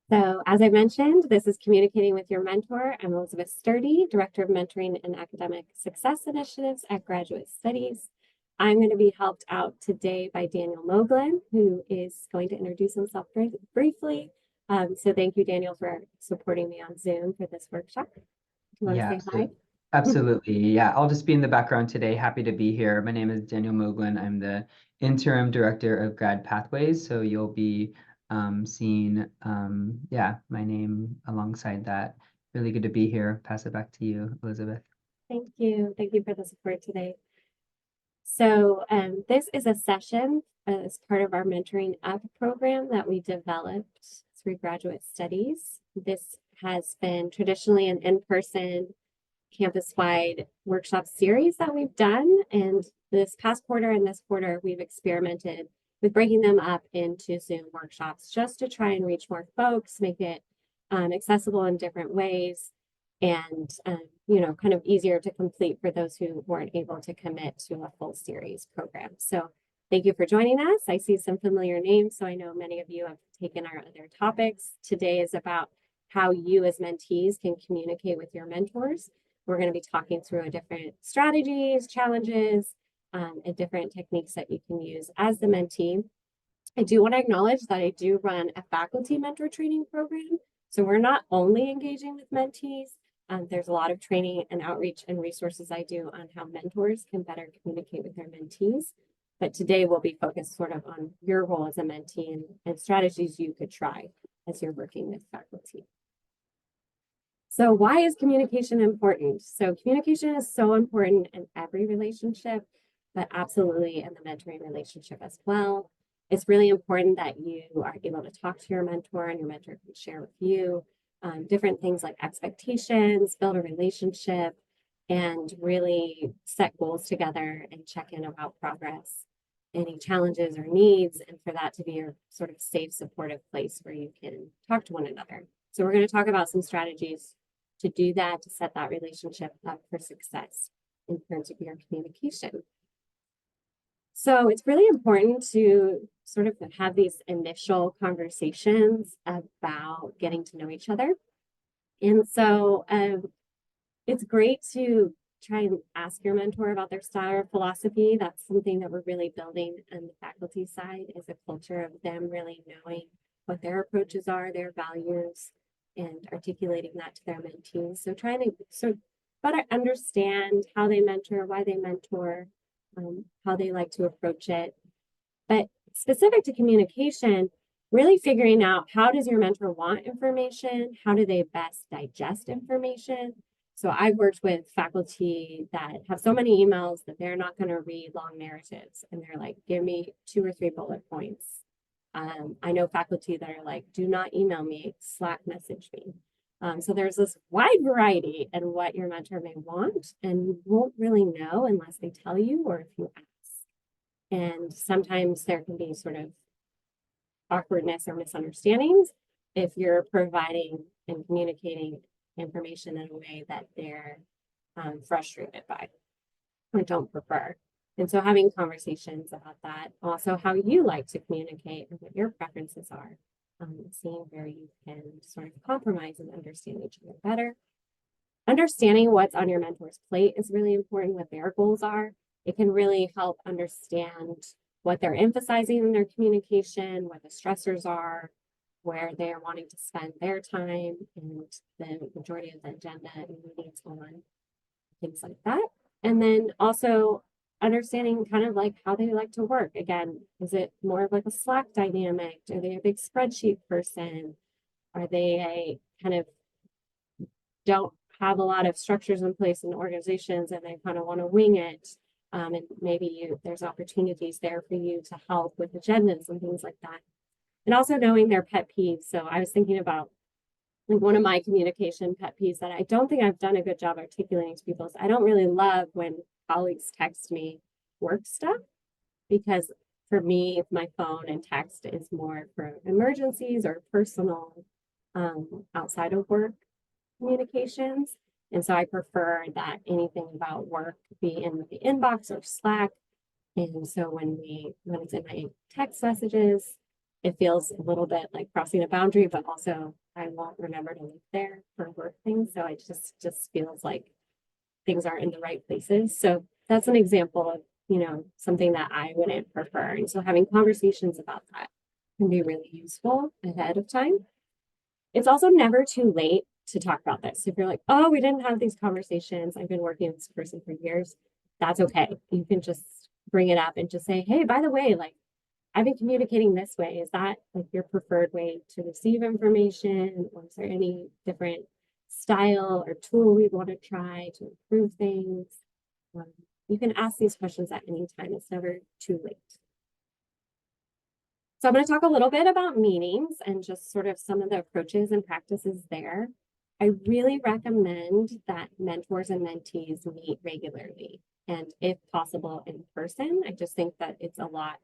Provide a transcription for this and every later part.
So, as I mentioned, this is Communicating with Your Mentor. I'm Elizabeth Sturdy, Director of Mentoring and Academic Success Initiatives at Graduate Studies. I'm going to be helped out today by Daniel Moglin, who is going to introduce himself briefly. So, thank you, Daniel, for supporting me on Zoom for this workshop. Do you want to Yeah, say hi? absolutely. Yeah, I'll just be in the background today. Happy to be here. My name is Daniel Moglin. I'm the interim director of Grad Pathways. So you'll be seeing, my name alongside that. Really good to be here. Pass it back to you, Elizabeth. Thank you. Thank you for the support today. So this is a session as part of our Mentoring Up program that we developed through Graduate Studies. This has been traditionally an in-person campus-wide workshop series that we've done. And this past quarter and this quarter, we've experimented with breaking them up into Zoom workshops just to try and reach more folks, make it accessible in different ways and kind of easier to complete for those who weren't able to commit to a full series program. So thank you for joining us. I see some familiar names, so I know many of you have taken our other topics. Today is about how you as mentees can communicate with your mentors. We're going to be talking through different strategies, challenges, and different techniques that you can use as the mentee. I do want to acknowledge that I do run a faculty mentor training program. So we're not only engaging with mentees, there's a lot of training and outreach and resources I do on how mentors can better communicate with their mentees. But today we'll be focused sort of on your role as a mentee and strategies you could try as you're working with faculty. So why is communication important? So communication is so important in every relationship, but absolutely in the mentoring relationship as well. It's really important that you are able to talk to your mentor and your mentor can share with you different things like expectations, build a relationship, and really set goals together and check in about progress, any challenges or needs, and for that to be your sort of safe, supportive place where you can talk to one another. So we're going to talk about some strategies to do that, to set that relationship up for success in terms of your communication. So it's really important to sort of have these initial conversations about getting to know each other. And so it's great to try and ask your mentor about their style or philosophy. That's something that we're really building on the faculty side, is a culture of them really knowing what their approaches are, their values, and articulating that to their mentees. So trying to sort of better understand how they mentor, why they mentor, how they like to approach it. But specific to communication, really figuring out how does your mentor want information? How do they best digest information? So I've worked with faculty that have so many emails that they're not going to read long narratives. And they're like, give me 2 or 3 bullet points. I know faculty that are like, do not email me, Slack message me. So there's this wide variety in what your mentor may want, and you won't really know unless they tell you or if you ask. And sometimes there can be sort of awkwardness or misunderstandings if you're providing and communicating information in a way that they're frustrated by or don't prefer. And so having conversations about that, also how you like to communicate and what your preferences are, seeing where you can sort of compromise and understand each other better. Understanding what's on your mentor's plate is really important, what their goals are. It can really help understand what they're emphasizing in their communication, what the stressors are, where they're wanting to spend their time and the majority of the agenda and meetings on, things like that. And then also understanding kind of like how they like to work. Again, is it more of like a Slack dynamic? Are they a big spreadsheet person? Are they a kind of don't have a lot of structures in place in organizations and they kind of want to wing it? And maybe there's opportunities there for you to help with agendas and things like that. And also knowing their pet peeves. So I was thinking about like one of my communication pet peeves that I don't think I've done a good job articulating to people is I don't really love when colleagues text me work stuff, because for me, my phone and text is more for emergencies or personal outside of work communications. And so I prefer that anything about work be in the inbox or Slack. And so when it's in my text messages, it feels a little bit like crossing a boundary, but also I won't remember to live there for work things. So it just feels like things aren't in the right places. So that's an example of, something that I wouldn't prefer. And so having conversations about that can be really useful ahead of time. It's also never too late to talk about this. If you're like, oh, we didn't have these conversations, I've been working with this person for years, that's okay. You can just bring it up and just say, hey, by the way, like, I've been communicating this way. Is that like your preferred way to receive information? Or is there any different style or tool we want to try to improve things? You can ask these questions at any time. It's never too late. So I'm going to talk a little bit about meetings and just sort of some of the approaches and practices there. I really recommend that mentors and mentees meet regularly and if possible in person. I just think that it's a lot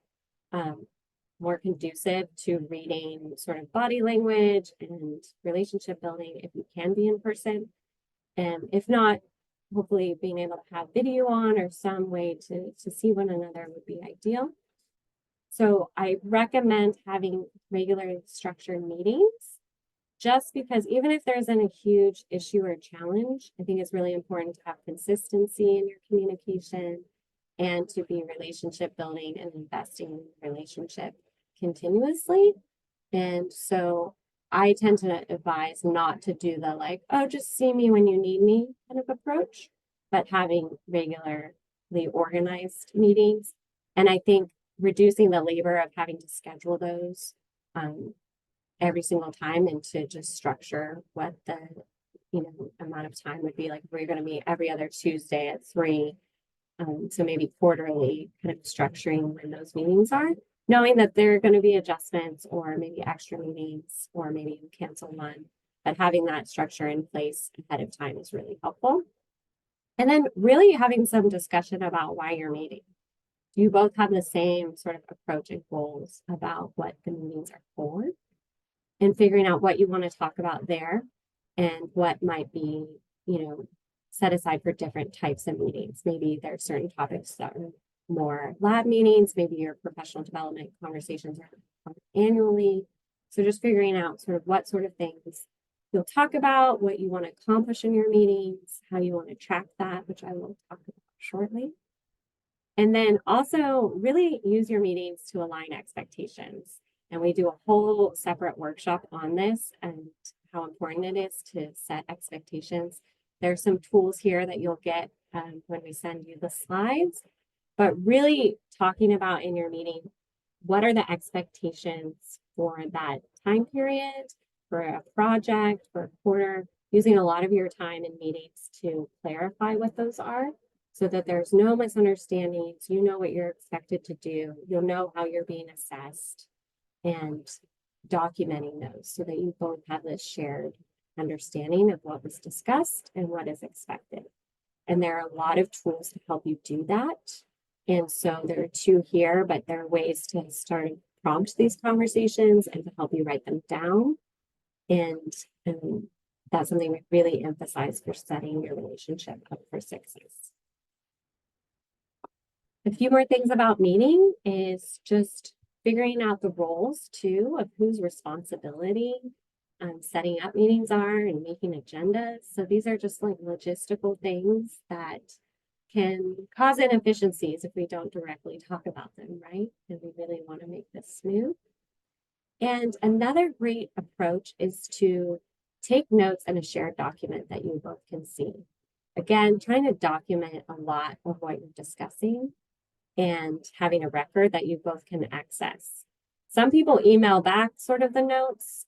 more conducive to reading sort of body language and relationship building if you can be in person. And if not, hopefully being able to have video on or some way to see one another would be ideal. So I recommend having regular structured meetings just because even if there isn't a huge issue or challenge, I think it's really important to have consistency in your communication and to be relationship building and investing in the relationship continuously. And so I tend to advise not to do the like, oh, just see me when you need me kind of approach, but having regularly organized meetings. And I think reducing the labor of having to schedule those every single time and to just structure what the amount of time would be. Like we're going to meet every other Tuesday at 3. So maybe quarterly kind of structuring when those meetings are, knowing that there are going to be adjustments or maybe extra meetings or maybe you cancel one, but having that structure in place ahead of time is really helpful. And then really having some discussion about why you're meeting. Do you both have the same sort of approach and goals about what the meetings are for? And figuring out what you want to talk about there and what might be, set aside for different types of meetings. Maybe there are certain topics that are more lab meetings, maybe your professional development conversations are annually. So just figuring out sort of what sort of things you'll talk about, what you want to accomplish in your meetings, how you want to track that, which I will talk about shortly. And then also really use your meetings to align expectations. And we do a whole separate workshop on this and how important it is to set expectations. There's some tools here that you'll get when we send you the slides, but really talking about in your meeting, what are the expectations for that time period, for a project, for a quarter, using a lot of your time in meetings to clarify what those are so that there's no misunderstandings. You know what you're expected to do. You'll know how you're being assessed and documenting those so that you both have this shared understanding of what was discussed and what is expected. And there are a lot of tools to help you do that. And so there are 2 here, but there are ways to start to prompt these conversations and to help you write them down. And that's something we really emphasize for setting your relationship up for success. A few more things about meeting is just figuring out the roles too of whose responsibility setting up meetings are and making agendas. So these are just like logistical things that can cause inefficiencies if we don't directly talk about them, right? And we really want to make this smooth. And another great approach is to take notes in a shared document that you both can see. Again, trying to document a lot of what you're discussing and having a record that you both can access. Some people email back sort of the notes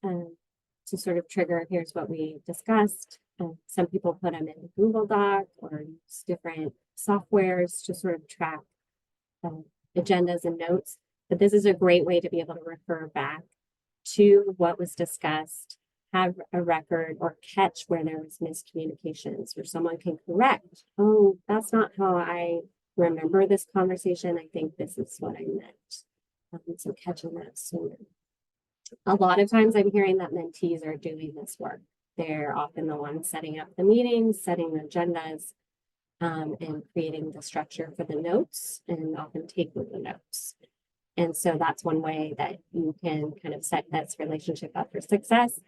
to sort of trigger, here's what we discussed. Some people put them in Google Doc or use different softwares to sort of track agendas and notes. But this is a great way to be able to refer back to what was discussed, have a record or catch where there was miscommunications, where someone can correct, oh, that's not how I remember this conversation. I think this is what I meant. So catching that sooner. A lot of times I'm hearing that mentees are doing this work. They're often the ones setting up the meetings, setting the agendas, and creating the structure for the notes and often taking the notes. And so that's one way that you can kind of set this relationship up for success.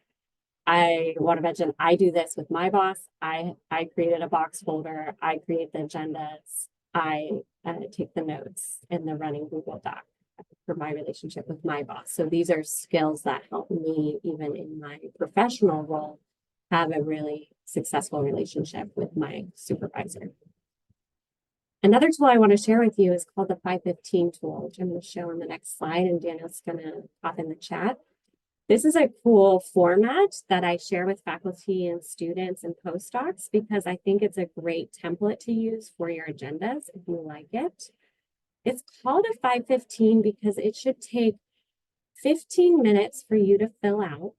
I want to mention I do this with my boss. I created a box folder. I create the agendas. I take the notes in the running Google Doc for my relationship with my boss. So these are skills that help me, even in my professional role, have a really successful relationship with my supervisor. Another tool I want to share with you is called the 515 tool, which I'm going to show on the next slide, and Daniel's going to pop in the chat. This is a cool format that I share with faculty and students and postdocs because I think it's a great template to use for your agendas if you like it. It's called a 515 because it should take 15 minutes for you to fill out.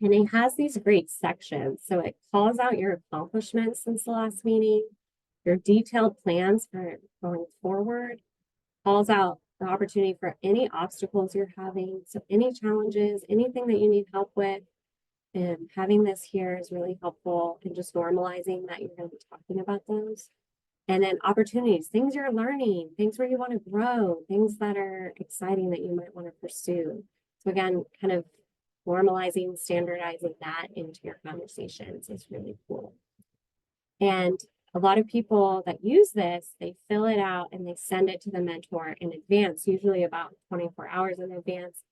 And it has these great sections. So it calls out your accomplishments since the last meeting, your detailed plans for going forward, calls out the opportunity for any obstacles you're having. So any challenges, anything that you need help with, and having this here is really helpful in just normalizing that you're going to be talking about those. And then opportunities, things you're learning, things where you want to grow, things that are exciting that you might want to pursue. So again, kind of normalizing, standardizing that into your conversations is really cool. And a lot of people that use this, they fill it out and they send it to the mentor in advance, usually about 24 hours in advance.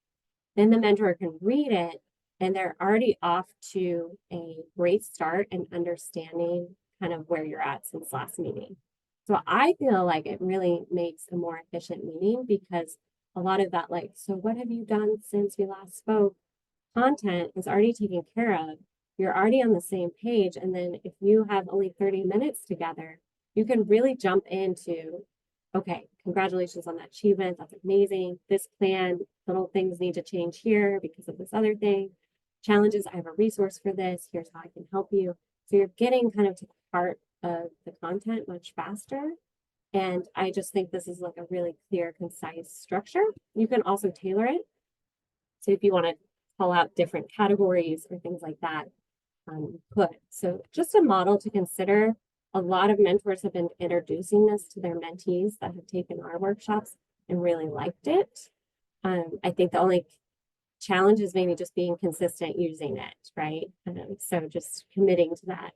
Then the mentor can read it and they're already off to a great start and understanding kind of where you're at since last meeting. So I feel like it really makes a more efficient meeting because a lot of that, like, so what have you done since we last spoke? Content is already taken care of. You're already on the same page. And then if you have only 30 minutes together, you can really jump into, okay, congratulations on that achievement. That's amazing. This plan, little things need to change here because of this other thing. Challenges, I have a resource for this. Here's how I can help you. So you're getting kind of to part of the content much faster. And I just think this is like a really clear, concise structure. You can also tailor it. So if you want to call out different categories or things like that, you could. So just a model to consider. A lot of mentors have been introducing this to their mentees that have taken our workshops and really liked it. I think the only challenge is maybe just being consistent using it, right? So just committing to that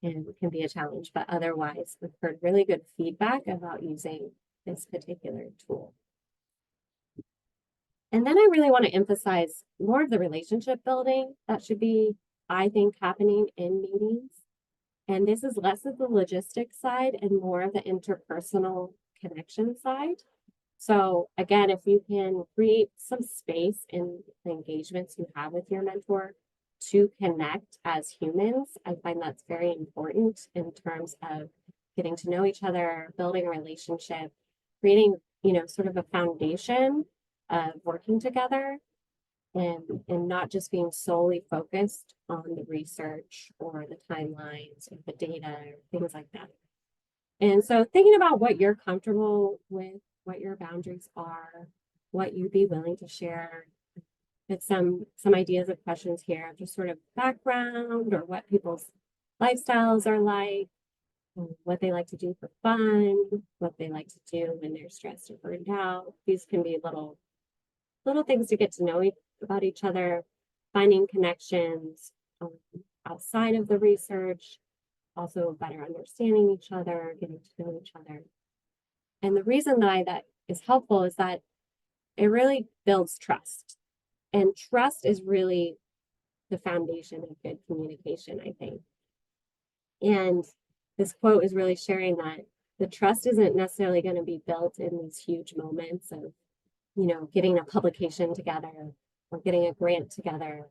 and can be a challenge, but otherwise we've heard really good feedback about using this particular tool. And then I really want to emphasize more of the relationship building that should be, I think, happening in meetings. And this is less of the logistics side and more of the interpersonal connection side. So again, if you can create some space in the engagements you have with your mentor to connect as humans, I find that's very important in terms of getting to know each other, building a relationship, creating, sort of a foundation of working together and not just being solely focused on the research or the timelines or the data or things like that. And so thinking about what you're comfortable with, what your boundaries are, what you'd be willing to share. It's some ideas of questions here, just sort of background or what people's lifestyles are like, what they like to do for fun, what they like to do when they're stressed or burned out. These can be little things to get to know about each other, finding connections outside of the research, also better understanding each other, getting to know each other. And the reason that is helpful is that it really builds trust. And trust is really the foundation of good communication, I think. And this quote is really sharing that the trust isn't necessarily going to be built in these huge moments of, getting a publication together or getting a grant together.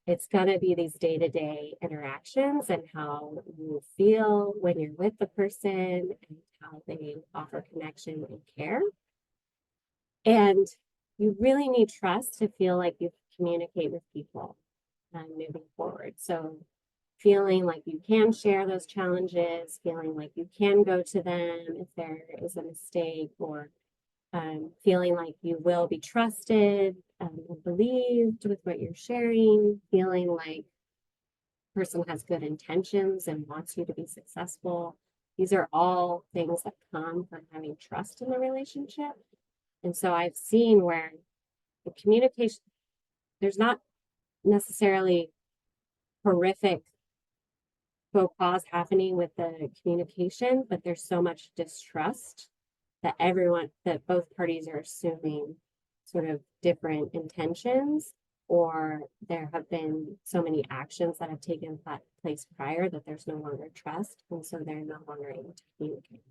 It's going to be these day-to-day interactions and how you feel when you're with the person and how they offer connection and care. And you really need trust to feel like you communicate with people moving forward. So feeling like you can share those challenges, feeling like you can go to them if there is a mistake, or feeling like you will be trusted and believed with what you're sharing, feeling like the person has good intentions and wants you to be successful. These are all things that come from having trust in the relationship. And so I've seen where the communication, there's not necessarily horrific faux pas happening with the communication, but there's so much distrust that both parties are assuming sort of different intentions, or there have been so many actions that have taken place prior that there's no longer trust, and so they're no longer able to communicate.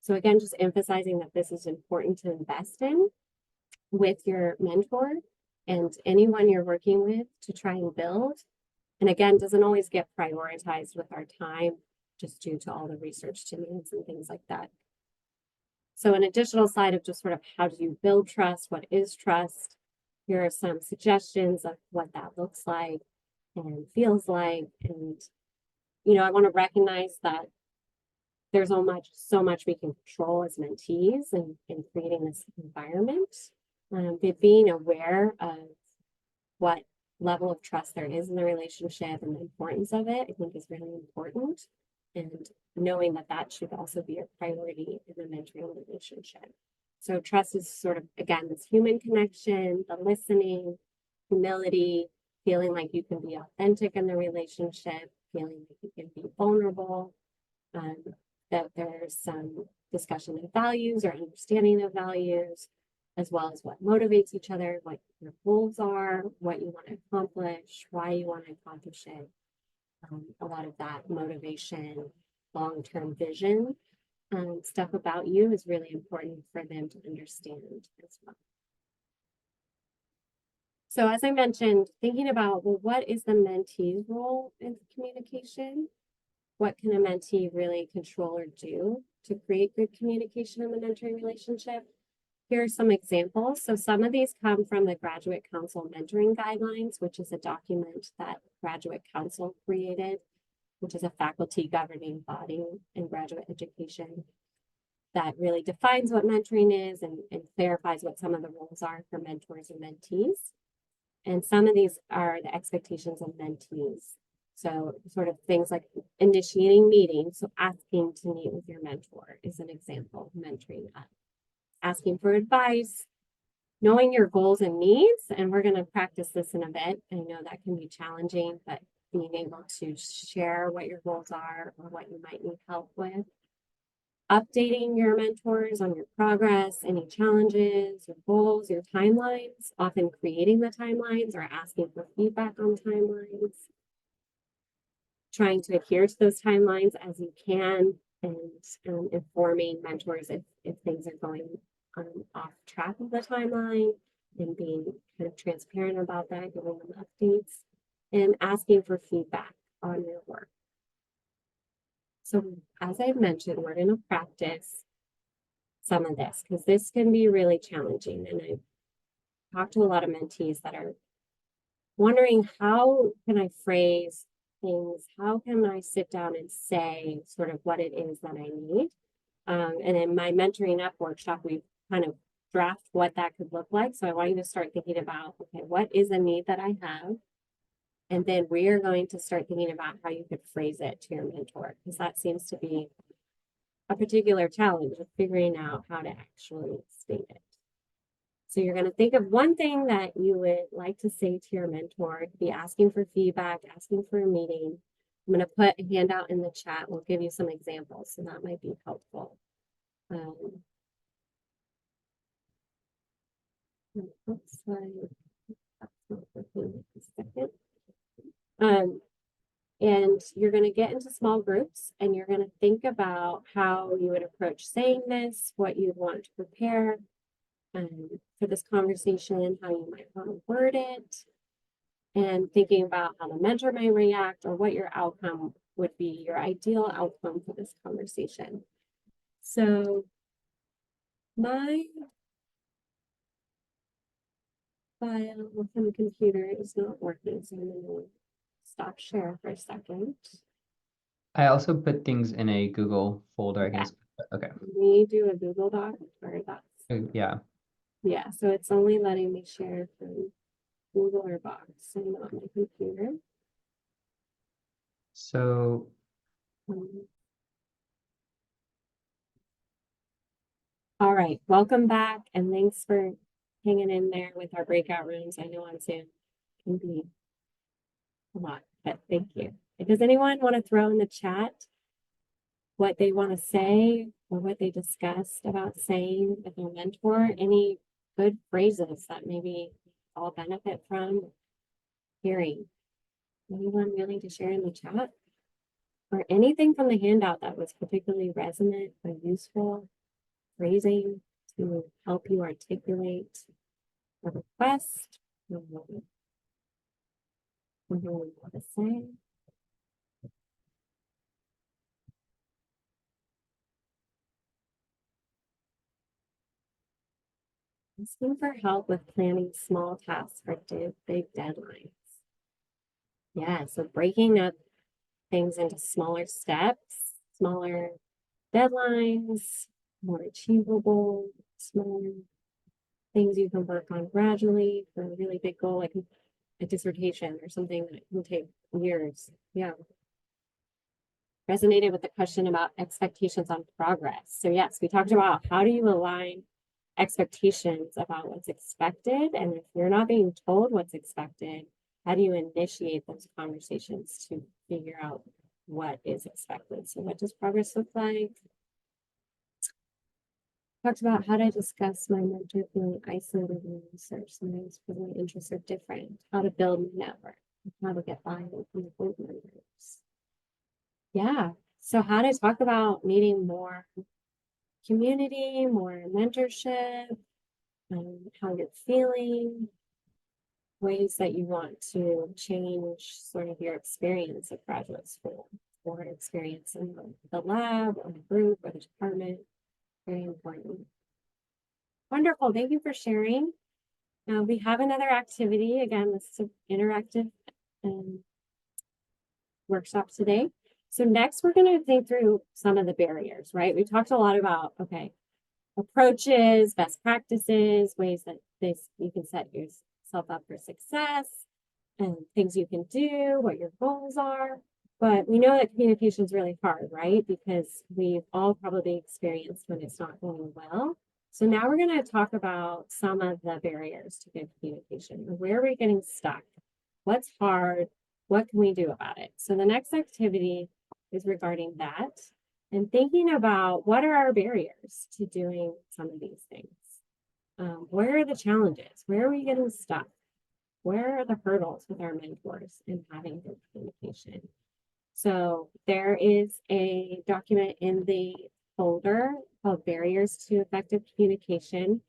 So again, just emphasizing that this is important to invest in with your mentor and anyone you're working with to try and build. And again, doesn't always get prioritized with our time just due to all the research demands and things like that. So an additional slide of just sort of how do you build trust? What is trust? Here are some suggestions of what that looks like and feels like. And, I want to recognize that there's so much we can control as mentees in creating this environment. But being aware of what level of trust there is in the relationship and the importance of it, I think is really important. And knowing that that should also be a priority in the mentoring relationship. So trust is sort of, again, this human connection, the listening, humility, feeling like you can be authentic in the relationship, feeling like you can be vulnerable, that there's some discussion of values or understanding of values, as well as what motivates each other, what your goals are, what you want to accomplish, why you want to accomplish it. A lot of that motivation, long-term vision, stuff about you is really important for them to understand as well. So as I mentioned, thinking about, well, what is the mentee's role in communication? What can a mentee really control or do to create good communication in the mentoring relationship? Here are some examples. So some of these come from the Graduate Council Mentoring Guidelines, which is a document that Graduate Council created, which is a faculty governing body in graduate education that really defines what mentoring is and clarifies what some of the roles are for mentors and mentees. And some of these are the expectations of mentees. So sort of things like initiating meetings. So asking to meet with your mentor is an example of mentoring that. Asking for advice, knowing your goals and needs, and we're going to practice this in a bit. I know that can be challenging, but being able to share what your goals are or what you might need help with. Updating your mentors on your progress, any challenges, your goals, your timelines, often creating the timelines or asking for feedback on timelines. Trying to adhere to those timelines as you can, and informing mentors if things are going off track of the timeline, and being kind of transparent about that, giving them updates, and asking for feedback on your work. So as I mentioned, we're going to practice some of this because this can be really challenging. And I've talked to a lot of mentees that are wondering, how can I phrase things? How can I sit down and say sort of what it is that I need? And in my mentoring up workshop, we kind of draft what that could look like. So I want you to start thinking about, okay, what is a need that I have? And then we are going to start thinking about how you could phrase it to your mentor, because that seems to be a particular challenge of figuring out how to actually state it. So you're going to think of one thing that you would like to say to your mentor, be asking for feedback, asking for a meeting. I'm going to put a handout in the chat. We'll give you some examples, so that might be helpful. Looks like that's not working a second. And you're going to get into small groups and you're going to think about how you would approach saying this, what you'd want to prepare for this conversation, how you might want to word it, and thinking about how the mentor may react or what your outcome would be, your ideal outcome for this conversation. So my file from the computer is not working, so I'm going to stop share for a second. I also put things in a Google folder. Okay. Okay. We do a Google Doc, or that's Yeah. Yeah, so it's only letting me share from Google or Box, so not my computer. So All right, welcome back and thanks for hanging in there with our breakout rooms. I know on Zoom can be a lot, but thank you. Does anyone want to throw in the chat what they want to say or what they discussed about saying with their mentor? Any good phrases that maybe all benefit from hearing? Anyone willing to share in the chat? Or anything from the handout that was particularly resonant or useful phrasing to help you articulate a request or what you want to say? Asking for help with planning small tasks for big deadlines. Yeah, so breaking up things into smaller steps, smaller deadlines, more achievable, smaller things you can work on gradually for a really big goal, like a dissertation or something that can take years. Yeah. Resonated with the question about expectations on progress. So yes, we talked about how do you align expectations about what's expected, and if you're not being told what's expected, how do you initiate those conversations to figure out what is expected? So what does progress look like? Talked about how to discuss my mentor feeling isolated in research. Sometimes my interests are different. How to build a network. How to get buy-in from the board members. Yeah. So how to talk about needing more community, more mentorship, how you're feeling, ways that you want to change sort of your experience at graduate school or experience in the lab or the group or the department. Very important. Wonderful. Thank you for sharing. Now we have another activity. Again, this is an interactive workshop today. So next we're going to think through some of the barriers, right? We talked a lot about, okay, approaches, best practices, ways that you can set yourself up for success, and things you can do, what your goals are. But we know that communication is really hard, right? Because we've all probably experienced when it's not going well. So now we're going to talk about some of the barriers to good communication. Where are we getting stuck? What's hard? What can we do about it? So the next activity is regarding that and thinking about what are our barriers to doing some of these things. Where are the challenges? Where are we getting stuck? Where are the hurdles with our mentors in having good communication? So there is a document in the folder called Barriers to Effective Communication.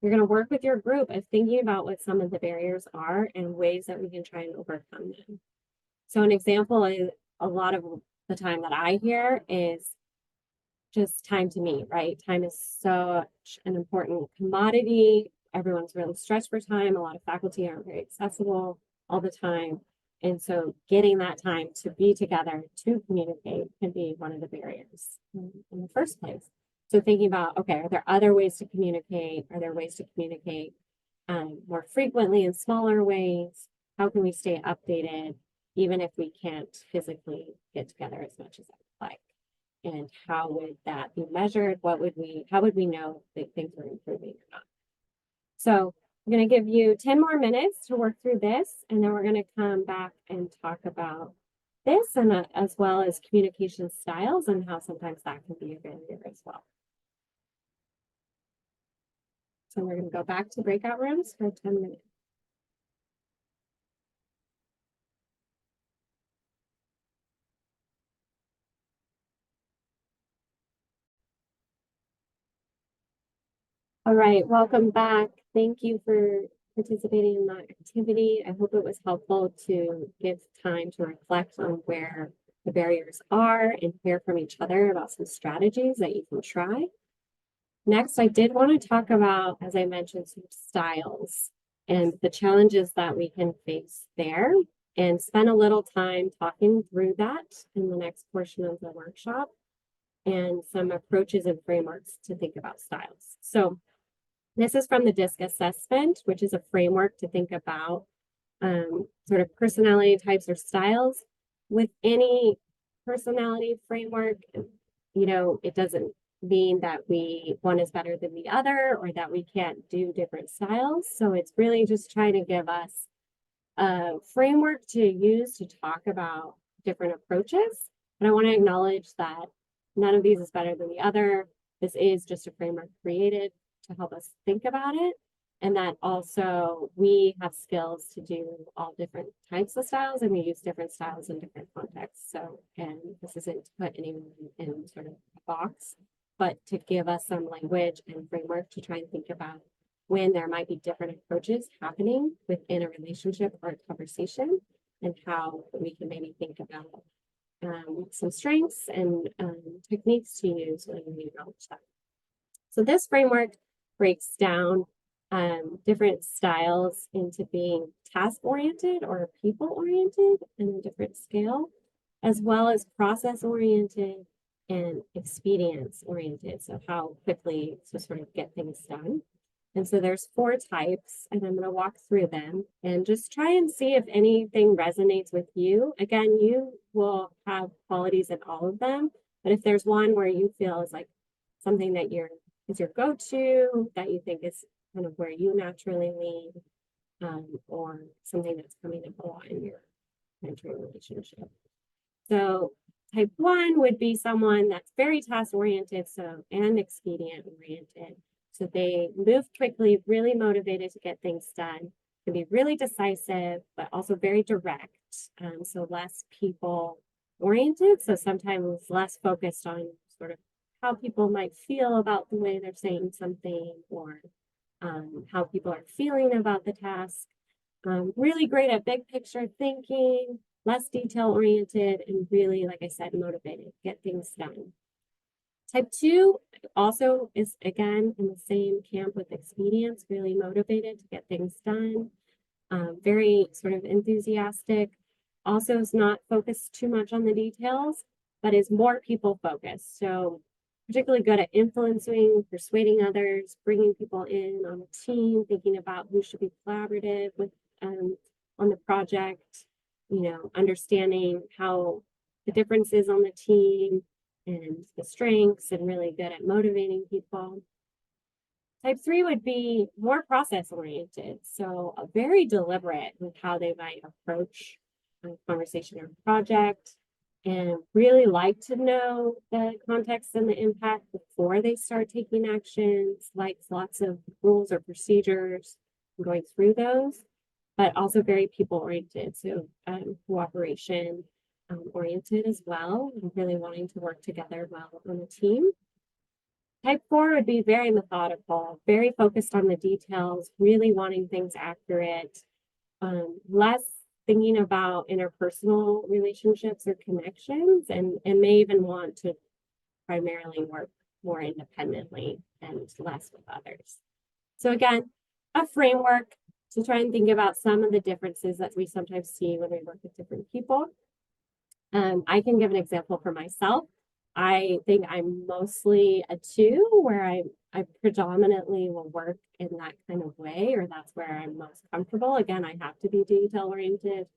You're going to work with your group of thinking about what some of the barriers are and ways that we can try and overcome them. So an example is a lot of the time that I hear is just time to meet, right? Time is such an important commodity. Everyone's really stressed for time. A lot of faculty aren't very accessible all the time. And so getting that time to be together to communicate can be one of the barriers in the first place. So thinking about, okay, are there other ways to communicate? Are there ways to communicate more frequently in smaller ways? How can we stay updated, even if we can't physically get together as much as I would like? And how would that be measured? How would we know that things are improving or not? So I'm going to give you 10 more minutes to work through this, and then we're going to come back and talk about this and as well as communication styles and how sometimes that can be a barrier as well. So we're going to go back to breakout rooms for 10 minutes. All right, welcome back. Thank you for participating in that activity. I hope it was helpful to give time to reflect on where the barriers are and hear from each other about some strategies that you can try. Next, I did want to talk about, as I mentioned, some styles and the challenges that we can face there and spend a little time talking through that in the next portion of the workshop and some approaches and frameworks to think about styles. So this is from the DISC assessment, which is a framework to think about sort of personality types or styles. With any personality framework, you know, it doesn't mean that one is better than the other or that we can't do different styles. So it's really just trying to give us a framework to use to talk about different approaches. But I want to acknowledge that none of these is better than the other. This is just a framework created to help us think about it. And that also we have skills to do all different types of styles, and we use different styles in different contexts. So, and this isn't to put anyone in sort of a box, but to give us some language and framework to try and think about when there might be different approaches happening within a relationship or a conversation, and how we can maybe think about some strengths and techniques to use when we acknowledge that. So this framework breaks down different styles into being task-oriented or people-oriented in a different scale, as well as process-oriented and expedience-oriented. So how quickly to sort of get things done. And so there's 4 types, and I'm going to walk through them and just try and see if anything resonates with you. Again, you will have qualities in all of them, but if there's one where you feel is like something that is your go-to, that you think is kind of where you naturally lean, or something that's coming up a lot in your mentoring relationship. So type 1 would be someone that's very task-oriented, and expedient-oriented. So they move quickly, really motivated to get things done, can be really decisive, but also very direct. So less people-oriented. So sometimes less focused on sort of how people might feel about the way they're saying something, or how people are feeling about the task. Really great at big picture thinking, less detail-oriented, and really, like I said, motivated to get things done. Type 2 also is, again, in the same camp with expedience, really motivated to get things done, very sort of enthusiastic, also is not focused too much on the details, but is more people focused. So particularly good at influencing, persuading others, bringing people in on a team, thinking about who should be collaborative with on the project, understanding how the differences on the team and the strengths, and really good at motivating people. Type 3 would be more process oriented, so very deliberate with how they might approach a conversation or project, and really like to know the context and the impact before they start taking actions, likes lots of rules or procedures, going through those, but also very people oriented, so cooperation oriented as well, and really wanting to work together well on the team. Type 4 would be very methodical, very focused on the details, really wanting things accurate, less thinking about interpersonal relationships or connections, and may even want to primarily work more independently and less with others. So again, a framework to try and think about some of the differences that we sometimes see when we work with different people. I can give an example for myself. I think I'm mostly a 2, where I predominantly will work in that kind of way, or that's where I'm most comfortable. Again, I have to be detail oriented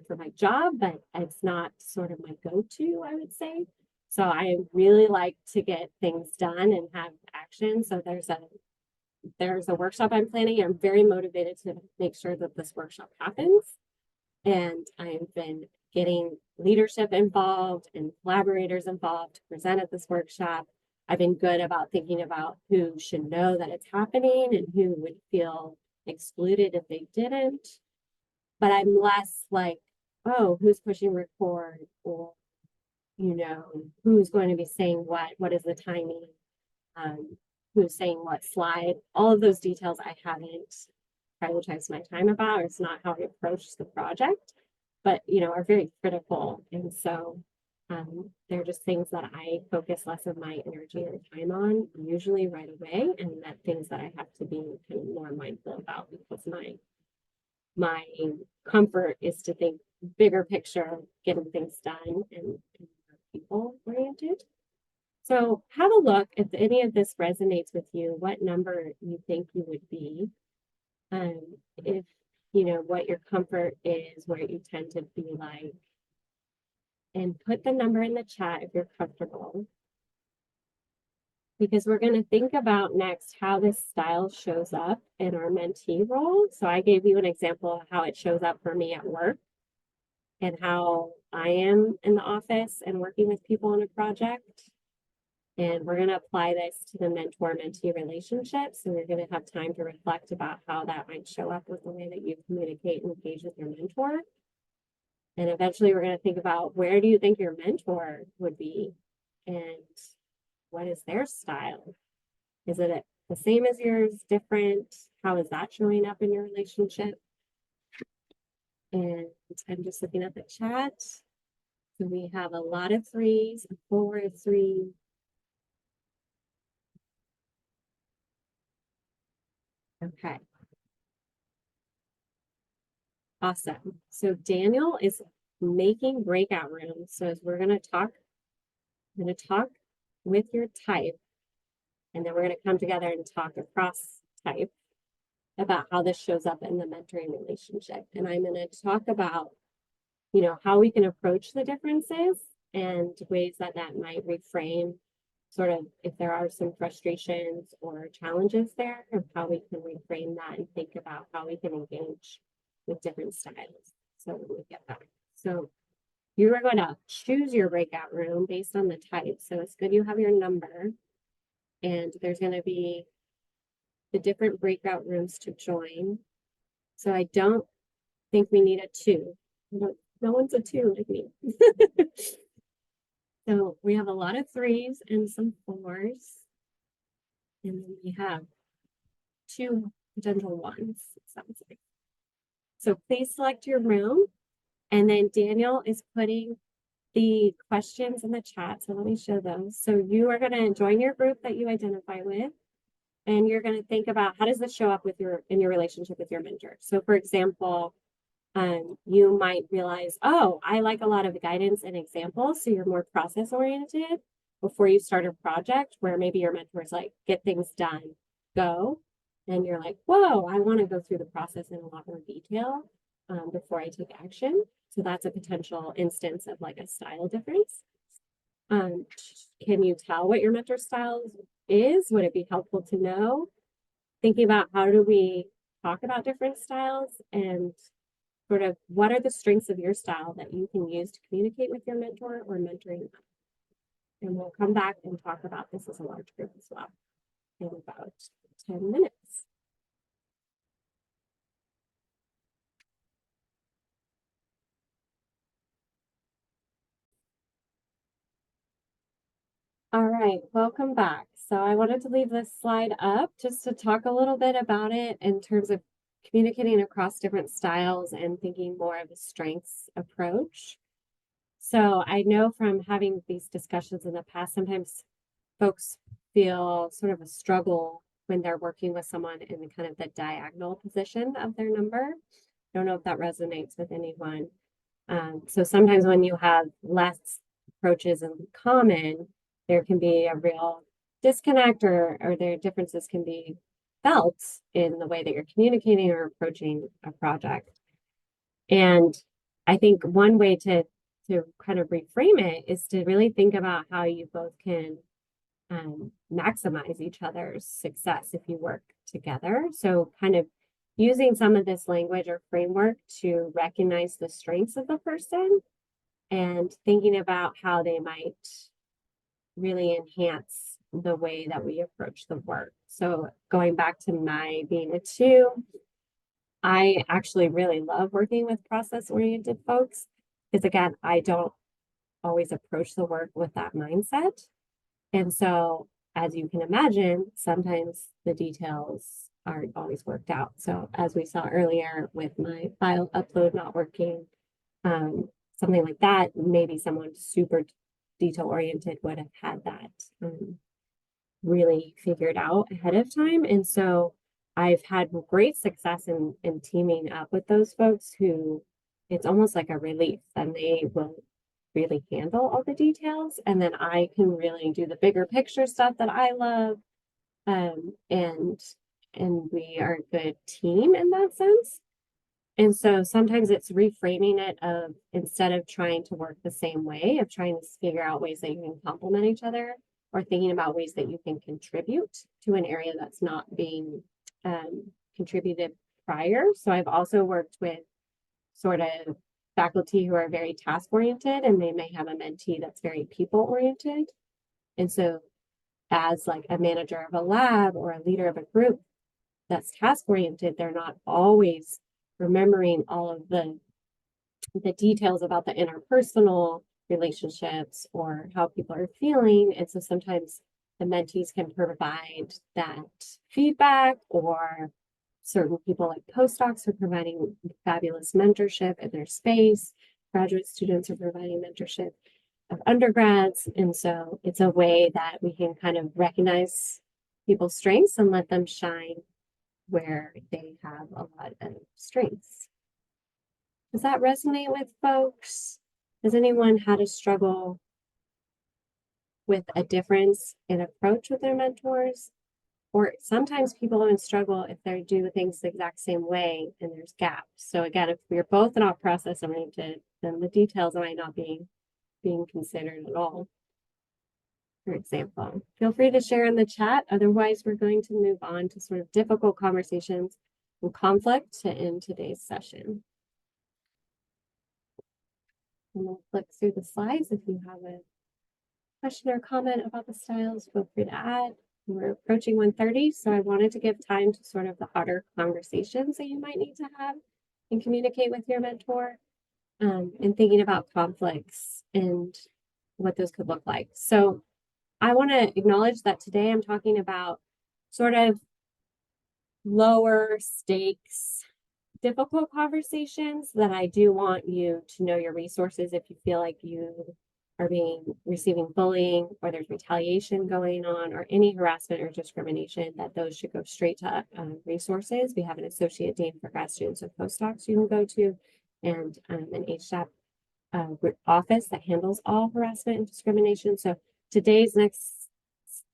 for my job, but it's not sort of my go-to, I would say. So I really like to get things done and have action. So there's a workshop I'm planning. I'm very motivated to make sure that this workshop happens. And I've been getting leadership involved and collaborators involved to present at this workshop. I've been good about thinking about who should know that it's happening and who would feel excluded if they didn't. But I'm less like, oh, who's pushing record, or, who's going to be saying what is the timing, who's saying what slide. All of those details I haven't prioritized my time about. It's not how I approach the project, but are very critical. And so they're just things that I focus less of my energy or time on, usually right away, and that things that I have to be kind of more mindful about, because my comfort is to think bigger picture, getting things done, and people oriented. So have a look if any of this resonates with you, what number you think you would be. If what your comfort is, where you tend to be like, and put the number in the chat if you're comfortable. because we're going to think about next how this style shows up in our mentee role. So I gave you an example of how it shows up for me at work and how I am in the office and working with people on a project. And we're going to apply this to the mentor-mentee relationship. So we're going to have time to reflect about how that might show up with the way that you communicate and engage with your mentor. And eventually we're going to think about, where do you think your mentor would be? And what is their style? Is it the same as yours, different? How is that showing up in your relationship? And I'm just looking at the chat. So we have a lot of 3s, a 4, a 3. Okay. Awesome. So Daniel is making breakout rooms. So as we're going to talk with your type, and then we're going to come together and talk across type about how this shows up in the mentoring relationship. And I'm going to talk about, how we can approach the differences and ways that might reframe sort of if there are some frustrations or challenges there, of how we can reframe that and think about how we can engage with different styles. So when we get back. So you are going to choose your breakout room based on the type. So it's good you have your number. And there's going to be the different breakout rooms to join. So I don't think we need a 2. No one's a 2 like me. So we have a lot of 3s and some 4s. And then we have 2 potential 1s, it sounds like. So please select your room. And then Daniel is putting the questions in the chat. So let me show those. So you are going to join your group that you identify with. And you're going to think about, how does this show up in your relationship with your mentor? So for example, you might realize, oh, I like a lot of guidance and examples. So you're more process oriented before you start a project, where maybe your mentor is like, get things done, go. And you're like, whoa, I want to go through the process in a lot more detail before I take action. So that's a potential instance of like a style difference. Can you tell what your mentor style is? Would it be helpful to know? Thinking about, how do we talk about different styles, and sort of what are the strengths of your style that you can use to communicate with your mentor or mentoring them. And we'll come back and talk about this as a large group as well in about 10 minutes. All right, welcome back. So I wanted to leave this slide up just to talk a little bit about it in terms of communicating across different styles and thinking more of a strengths approach. So I know from having these discussions in the past, sometimes folks feel sort of a struggle when they're working with someone in kind of the diagonal position of their number. I don't know if that resonates with anyone. So sometimes when you have less approaches in common, there can be a real disconnect, or their differences can be felt in the way that you're communicating or approaching a project. And I think one way to kind of reframe it is to really think about how you both can maximize each other's success if you work together. So kind of using some of this language or framework to recognize the strengths of the person and thinking about how they might really enhance the way that we approach the work. So going back to my being a 2, I actually really love working with process-oriented folks, because again, I don't always approach the work with that mindset. And so, as you can imagine, sometimes the details aren't always worked out. So as we saw earlier with my file upload not working, something like that, maybe someone super detail-oriented would have had that really figured out ahead of time. And so I've had great success in teaming up with those folks who it's almost like a relief, and they will really handle all the details. And then I can really do the bigger picture stuff that I love. And we are a good team in that sense. And so sometimes it's reframing it of, instead of trying to work the same way, of trying to figure out ways that you can complement each other or thinking about ways that you can contribute to an area that's not being contributed prior. So I've also worked with sort of faculty who are very task oriented, and they may have a mentee that's very people oriented. And so as like a manager of a lab or a leader of a group that's task oriented, they're not always remembering all of the details about the interpersonal relationships or how people are feeling. And so sometimes the mentees can provide that feedback, or certain people like postdocs are providing fabulous mentorship in their space. Graduate students are providing mentorship of undergrads. And so it's a way that we can kind of recognize people's strengths and let them shine where they have a lot of strengths. Does that resonate with folks? Has anyone had a struggle with a difference in approach with their mentors? Or sometimes people even struggle if they do things the exact same way and there's gaps. So again, if we're both not process oriented, then the details might not be being considered at all. For example, feel free to share in the chat. Otherwise, we're going to move on to sort of difficult conversations and conflict to end today's session. And we'll flick through the slides. If you have a question or comment about the styles, feel free to add. We're approaching 1:30, so I wanted to give time to sort of the harder conversations that you might need to have and communicate with your mentor, and thinking about conflicts and what those could look like. So I want to acknowledge that today I'm talking about sort of lower stakes, difficult conversations that I do want you to know your resources if you feel like you are receiving bullying, or there's retaliation going on, or any harassment or discrimination, that those should go straight to resources. We have an associate dean for grad students and postdocs you can go to, and an HSAP office that handles all harassment and discrimination. So today's next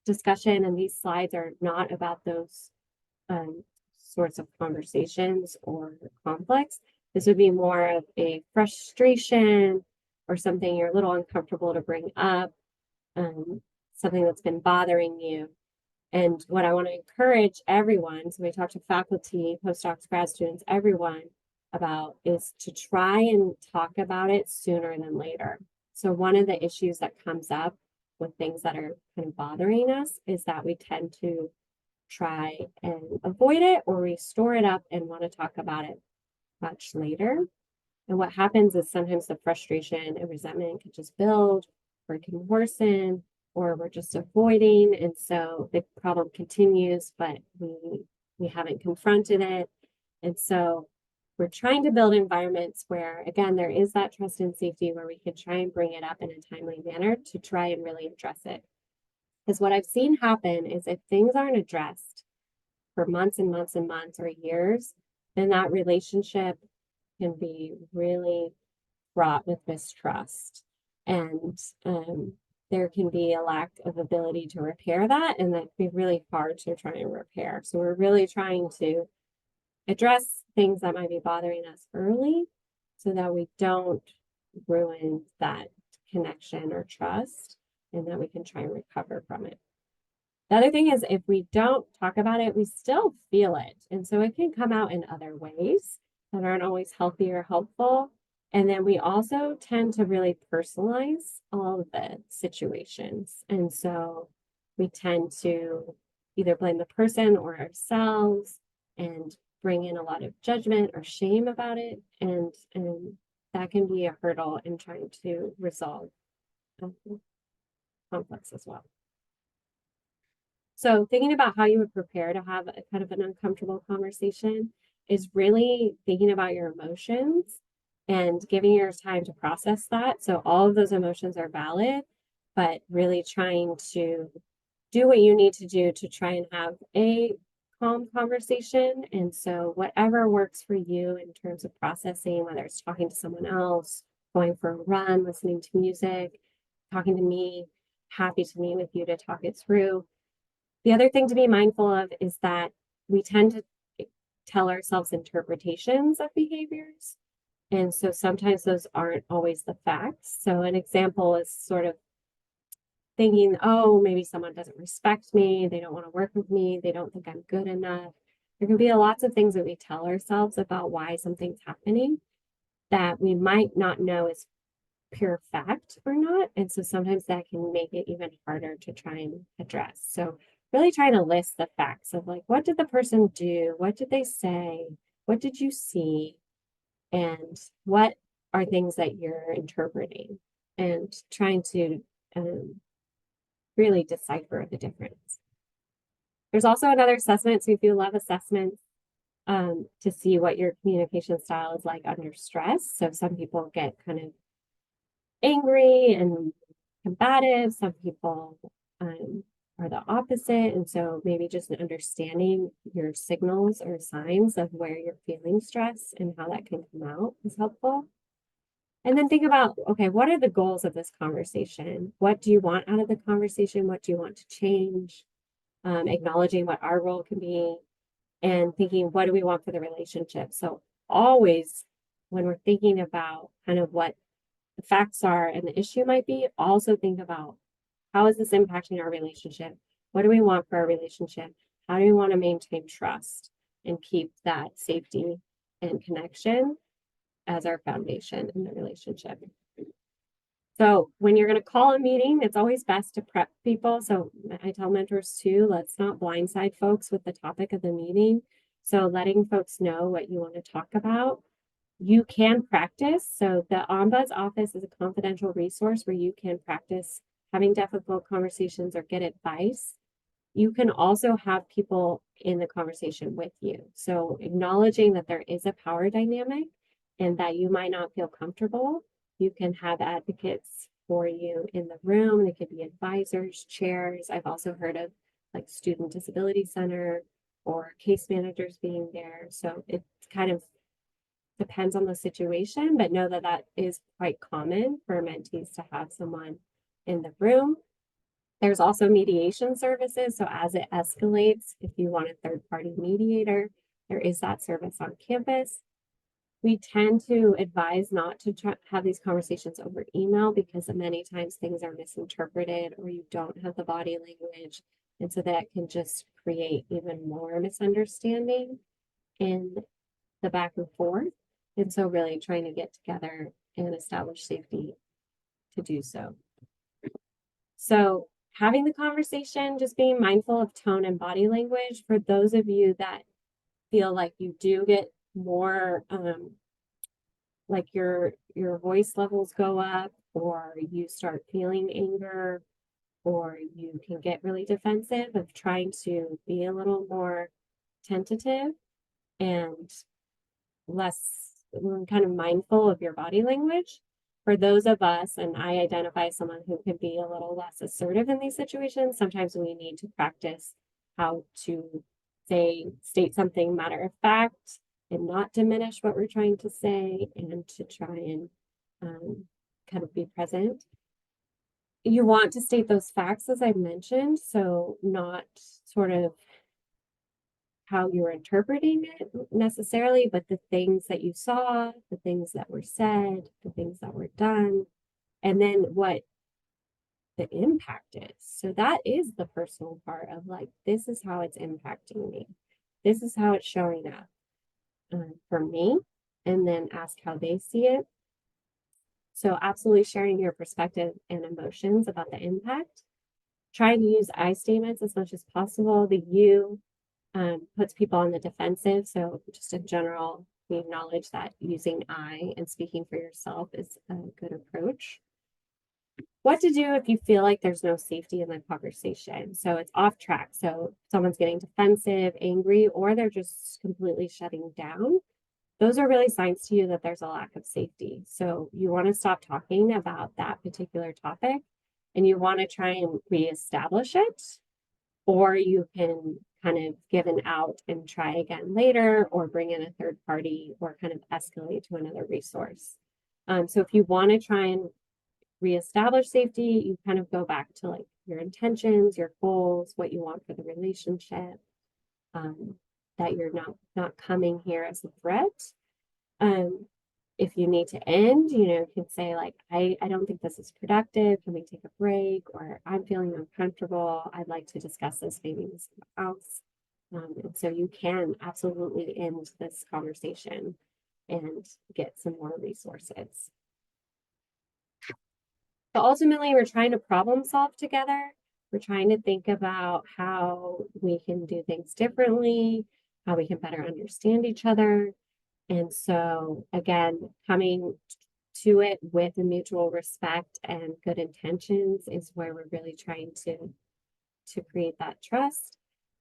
discussion and these slides are not about those sorts of conversations or conflicts. This would be more of a frustration or something you're a little uncomfortable to bring up, something that's been bothering you. And what I want to encourage everyone, so we talk to faculty, postdocs, grad students, everyone about, is to try and talk about it sooner than later. So one of the issues that comes up with things that are kind of bothering us is that we tend to try and avoid it, or we store it up and want to talk about it much later. And what happens is sometimes the frustration and resentment can just build, or it can worsen, or we're just avoiding. And so the problem continues, but we haven't confronted it. And so we're trying to build environments where, again, there is that trust and safety, where we can try and bring it up in a timely manner to try and really address it. Because what I've seen happen is, if things aren't addressed for months and months and months or years, then that relationship can be really fraught with mistrust. And there can be a lack of ability to repair that, and that can be really hard to try and repair. So we're really trying to address things that might be bothering us early, so that we don't ruin that connection or trust, and that we can try and recover from it. The other thing is, if we don't talk about it, we still feel it. And so it can come out in other ways that aren't always healthy or helpful. And then we also tend to really personalize all of the situations. And so we tend to either blame the person or ourselves, and bring in a lot of judgment or shame about it. And that can be a hurdle in trying to resolve conflicts as well. So thinking about how you would prepare to have a kind of an uncomfortable conversation is really thinking about your emotions and giving yours time to process that. So all of those emotions are valid, but really trying to do what you need to do to try and have a calm conversation. And so whatever works for you in terms of processing, whether it's talking to someone else, going for a run, listening to music, talking to me, happy to meet with you to talk it through. The other thing to be mindful of is that we tend to tell ourselves interpretations of behaviors. And so sometimes those aren't always the facts. So an example is sort of thinking, oh, maybe someone doesn't respect me, they don't want to work with me, they don't think I'm good enough. There can be lots of things that we tell ourselves about why something's happening that we might not know is pure fact or not. And so sometimes that can make it even harder to try and address. So really trying to list the facts of like, what did the person do? What did they say? What did you see? And what are things that you're interpreting? And trying to really decipher the difference. There's also another assessment. So if you love assessments, to see what your communication style is like under stress. So some people get kind of angry and combative. Some people are the opposite. And so maybe just understanding your signals or signs of where you're feeling stress and how that can come out is helpful. And then think about, okay, what are the goals of this conversation? What do you want out of the conversation? What do you want to change? Acknowledging what our role can be and thinking, what do we want for the relationship? So always when we're thinking about kind of what the facts are and the issue might be, also think about how is this impacting our relationship? What do we want for our relationship? How do we want to maintain trust and keep that safety and connection as our foundation in the relationship? So when you're going to call a meeting, it's always best to prep people. So I tell mentors too, let's not blindside folks with the topic of the meeting. So letting folks know what you want to talk about. You can practice. So the Ombuds office is a confidential resource where you can practice having difficult conversations or get advice. You can also have people in the conversation with you. So acknowledging that there is a power dynamic and that you might not feel comfortable, you can have advocates for you in the room. They could be advisors, chairs. I've also heard of like Student Disability Center or case managers being there. So it kind of depends on the situation, but know that that is quite common for mentees to have someone in the room. There's also mediation services. So as it escalates, if you want a third-party mediator, there is that service on campus. We tend to advise not to have these conversations over email because many times things are misinterpreted or you don't have the body language. And so that can just create even more misunderstanding in the back and forth. And so really trying to get together and establish safety to do so. So having the conversation, just being mindful of tone and body language. For those of you that feel like you do get more like your voice levels go up or you start feeling anger or you can get really defensive, of trying to be a little more tentative and less kind of mindful of your body language. For those of us, and I identify as someone who can be a little less assertive in these situations, sometimes we need to practice how to state something matter of fact and not diminish what we're trying to say, and to try and kind of be present. You want to state those facts, as I mentioned, so not sort of how you're interpreting it necessarily, but the things that you saw, the things that were said, the things that were done, and then what the impact is. So that is the personal part of like, this is how it's impacting me. This is how it's showing up for me, and then ask how they see it. So absolutely sharing your perspective and emotions about the impact. Try to use I statements as much as possible. The you puts people on the defensive. So just in general, we acknowledge that using I and speaking for yourself is a good approach. What to do if you feel like there's no safety in the conversation. So it's off track. So someone's getting defensive, angry, or they're just completely shutting down. Those are really signs to you that there's a lack of safety. So you want to stop talking about that particular topic and you want to try and reestablish it, or you can kind of give an out and try again later, or bring in a third party, or kind of escalate to another resource. So if you want to try and reestablish safety, you kind of go back to like your intentions, your goals, what you want for the relationship, that you're not coming here as a threat. if you need to end, you can say like, I don't think this is productive. Can we take a break? Or I'm feeling uncomfortable. I'd like to discuss this maybe with someone else. And so you can absolutely end this conversation and get some more resources. But ultimately, we're trying to problem solve together. We're trying to think about how we can do things differently, how we can better understand each other. And so, again, coming to it with a mutual respect and good intentions is where we're really trying to create that trust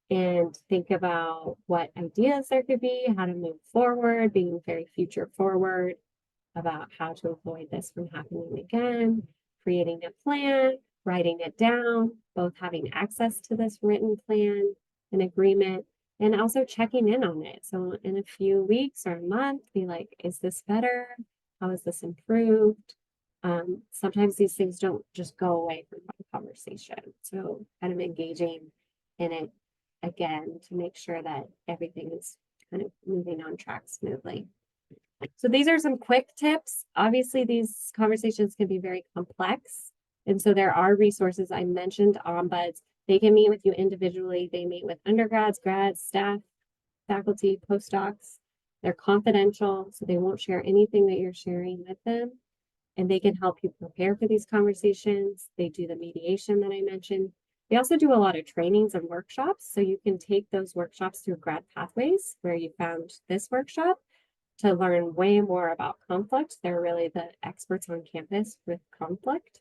and think about what ideas there could be, how to move forward, being very future forward about how to avoid this from happening again, creating a plan, writing it down, both having access to this written plan and agreement, and also checking in on it. So in a few weeks or a month, be like, is this better? How is this improved? Sometimes these things don't just go away from one conversation. So kind of engaging in it again to make sure that everything is kind of moving on track smoothly. So these are some quick tips. Obviously, these conversations can be very complex. And so there are resources. I mentioned ombuds. They can meet with you individually. They meet with undergrads, grads, staff, faculty, postdocs. They're confidential, so they won't share anything that you're sharing with them. And they can help you prepare for these conversations. They do the mediation that I mentioned. They also do a lot of trainings and workshops. So you can take those workshops through Grad Pathways, where you found this workshop, to learn way more about conflict. They're really the experts on campus with conflict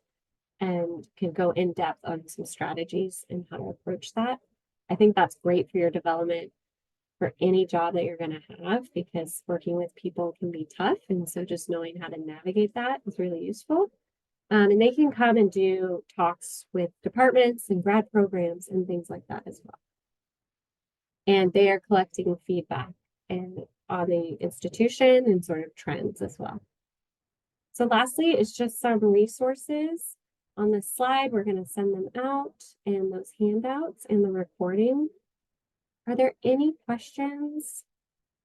and can go in depth on some strategies and how to approach that. I think that's great for your development for any job that you're going to have, because working with people can be tough. And so just knowing how to navigate that is really useful. And they can come and do talks with departments and grad programs and things like that as well. And they are collecting feedback and on the institution and sort of trends as well. So lastly, it's just some resources on this slide. We're going to send them out, and those handouts and the recording. Are there any questions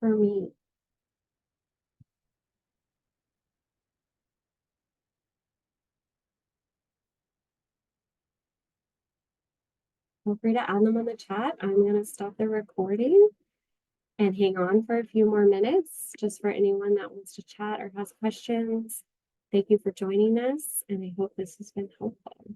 for me? Feel free to add them on the chat. I'm going to stop the recording and hang on for a few more minutes just for anyone that wants to chat or has questions. Thank you for joining us, and I hope this has been helpful.